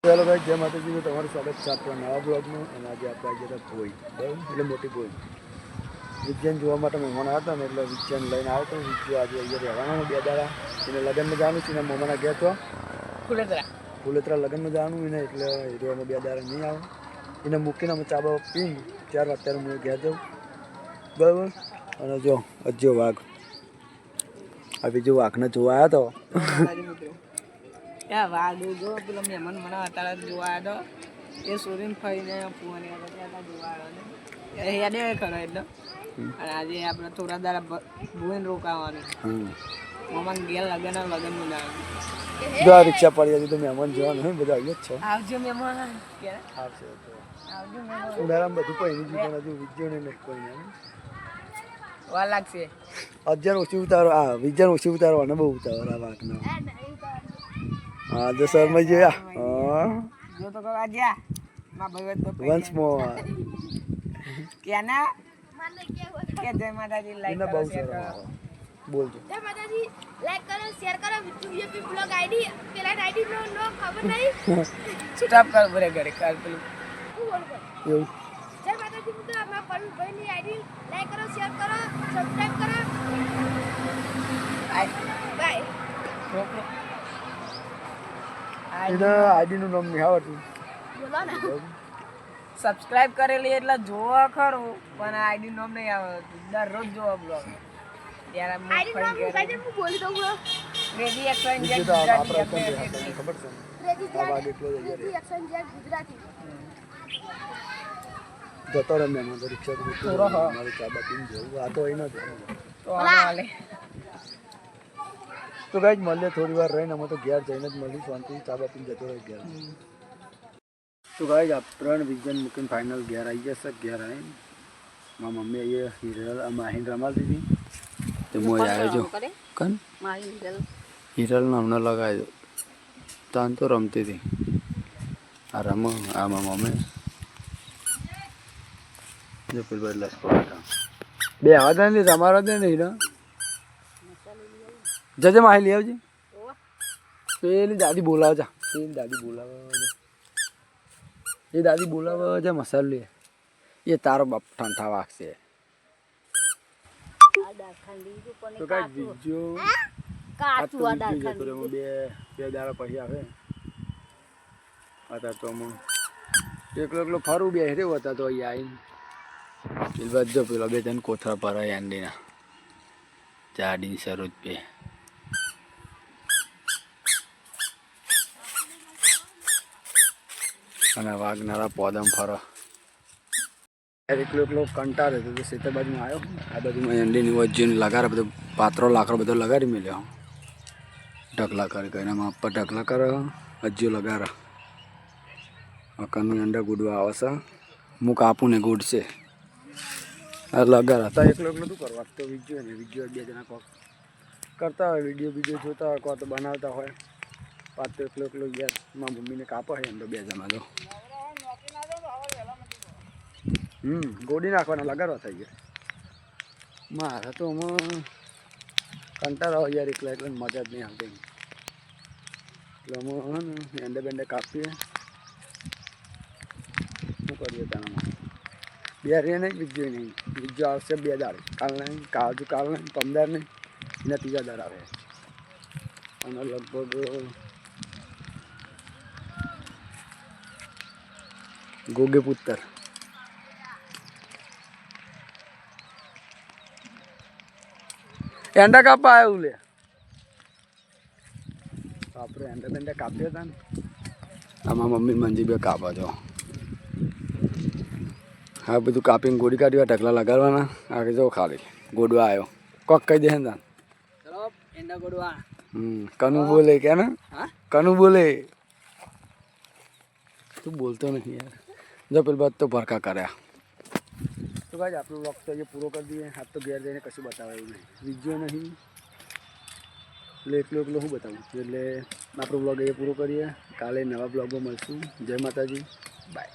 ચાલો ભાઈ, જય માતાજી. તમારું સ્વાગત છે આપણા નવા બ્લોગનું. અને આજે આપણે આવી ગયા ભોઈ, બરાબર, એટલે મોટી ભોઈ વિજ્ઞાન જોવા માટે મહેમાન આવ્યા હતા ને, એટલે વિજ્ઞાન લઈને આવ્યો હતો. વિજ્ઞાન આજે અહીંયા રહેવાનો 2 દાડા. એને લગ્નમાં જવાનું છે, એના મમ્માના ઘેર તો ફુલેતરા લગ્નમાં જવાનું એને, એટલે હીરોમાં 2 દાડા નહીં આવે. એને મૂકીને અમે ચા બા પીને ત્યારે અત્યારે હું ઘેર જાઉં, બરાબર. અને જો હજુ વાઘ, આ બીજું વાઘને જોવા આવ્યો હતો. વાઘ જો પેલો મહેમાન મને અત્યારે જોવા આવ્યો એ સોરીને ફરીને ફુવાની જોવા આવ્યો યાદ ખરો એટલે. અને આજે આપણે થોડા દાડા ભૂઈને રોકાવાનું મહેમાન ઘેર લગન લગન બનાવવાનું. જો રિક્ષા પડી હતી તો મહેમાન જોવાનું બધા આવ્યો જ છે. આવજો મહેમાન, આવશે આવજો મહેમાન. ઉનાળામાં બધું પહેરી દીધું, હજુ વિજ્ઞાન નથી કોઈ વાર લાગશે. અત્યારે ઓછી ઉતારો, આ વિજ્ઞાન ઓછી ઉતારવાને બહુ ઉતારો આ વાઘનો. હા તો શર્મા જોયા. હા જો તો કરવા જા મા ભાઈ વન્સ મોર કે ના કે જય માતાજી લાઈક કરો શેર કરો બોલજો. જય માતાજી, લાઈક કરો શેર કરો. વીપી બ્લોગ આઈડી પેલા આઈડી નો ખબર નહીં. સ્ટોપ કર બરે ઘરે કાલ પેલું એવું જય માતાજી મિત્રો, અમારા પરુણ ભાઈની આઈડી લાઈક કરો શેર કરો સબસ્ક્રાઇબ કરો. બાય. એના આઈડીનું નામ નહીં આવડતું. બોલો ને. સબસ્ક્રાઇબ કરેલી એટલે જોવા ખરું, પણ આઈડી નામ નહીં આવડતું. દરરોજ જોવા બ્લોગ ત્યારે આઈડી નામ કાઈ હું બોલી દઉં. રેડી એક્શન જે બીજું તો આપણે ગુજરાતી આપણને ખબર છે ને, રેડી આ વાઘ એટલો જ રેડી એક્શન જે ગુજરાતી. જતો રહે મહેમાન તો રિક્ષા તો મારી ચા બા પીને જવું. આ તો અહીં નથી તો હાલે. તો ગાઈઝ મળીએ થોડી વાર રહીને. અમે તો ઘેર જઈને જ મળીશું, શાંતિ ચા બા પીને જતો રહે ઘેર. તો ગાઈઝ આપણે વિજ્ઞાન મૂકીને ફાઇનલ ઘેર આવી જશે. ઘેર આવીને મારી મમ્મી અહીંયા હિરલ માહીને રમાડતી હતી તો હું આવ્યો છું. કન હિરલને અમને લગાવી દો તાન તો રમતી હતી. આ રમો આ મારી મમ્મી જો પેલું લસકો બે હાથ ને રમાડવા દે ને હીરા. જજે માહી લઈ આવજે. પેલી દાદી બોલાવ જા, પેલી દાદી બોલાવ, એ દાદી બોલાવ જા મસાલો લે. એ તારો બાપ ઠંઠા વાગશે. તો કાંઈ બીજો બે દાડા પછી આવે. હતા તો હું એકલો ફરું બે હેર્યો હતા તો અહીંયા આવીને પેલી બાદ જો પેલા 2 3 કોથળા ભરાય આંડીના ચાડીને સરોજ બે. અને વાઘનારા પોદમ ફરો એકલો કંટાળે તો સેતર બાજુમાં આવ્યો. આ બાજુમાં એંડીની વચ્ચેની લગાડે બધો પાત્રો લાકડો બધો લગાડી મેલ્યો. ઢગલા કરી કરીને એમાં ઉપર ઢગલા કરે હજુ લગાડે. મકાનની અંદર ગુડવા આવે છે. હું કાપું ને ગુડશે આ લગાડ હતા. એકલો શું કરવા તો વિડીયો ને વિડીયો 2 જણા કોક કરતા હોય, વિડીયો જોતા હોય, કોઈ તો બનાવતા હોય. પાછો એકલો યાર મારા મમ્મીને કાપો હોય અંદર 2 જણા તો ગોડી નાખવાના લગાડવા થઈ ગયા. મારા તો આમાં કંટાળા હોય યાર, એકલા મજા જ નહીં આવતી. એટલે અમે એંડે બેંડે કાપીએ. શું કરીએ તારામાં 2 રે નહીં બીજો નહીં. બીજો આવશે 2 દાડે. કાલ નહીં કાલ નહીં 15 નહીં એના 3જા દાડ આવે. અને લગભગ ગોગે પુત્તર એંડા કાપવા આવ્યું લે. આપણે એંડા બેંડા કાપ્યા હતા ને. આમાં મમ્મી મંજી બે કાપા છો. હા બધું કાપીને ગોળી કાઢી ઢગલા લગાડવાના. આગળ જો ખાલી ગોડવા આવ્યો કોક કહી દે ને તાન. ચલો એંડા ગોડવા. કનું બોલે કે ને કનું બોલે. તું બોલતો નથી યાર. જો પેલી બાદ તો ભરકા કર્યા. તો ભાઈ આપણો વ્લોગ તો અહીંયા પૂરો કરી દઈએ. હાથ તો ઘેર જઈને કશું બતાવાયું નહીં, વિડીયો નહીં એટલે એકલો શું બતાવું. એટલે આપણો વ્લોગ અહીંયા પૂરો કરીએ. કાલે નવા બ્લોગમાં મળશું. જય માતાજી, બાય.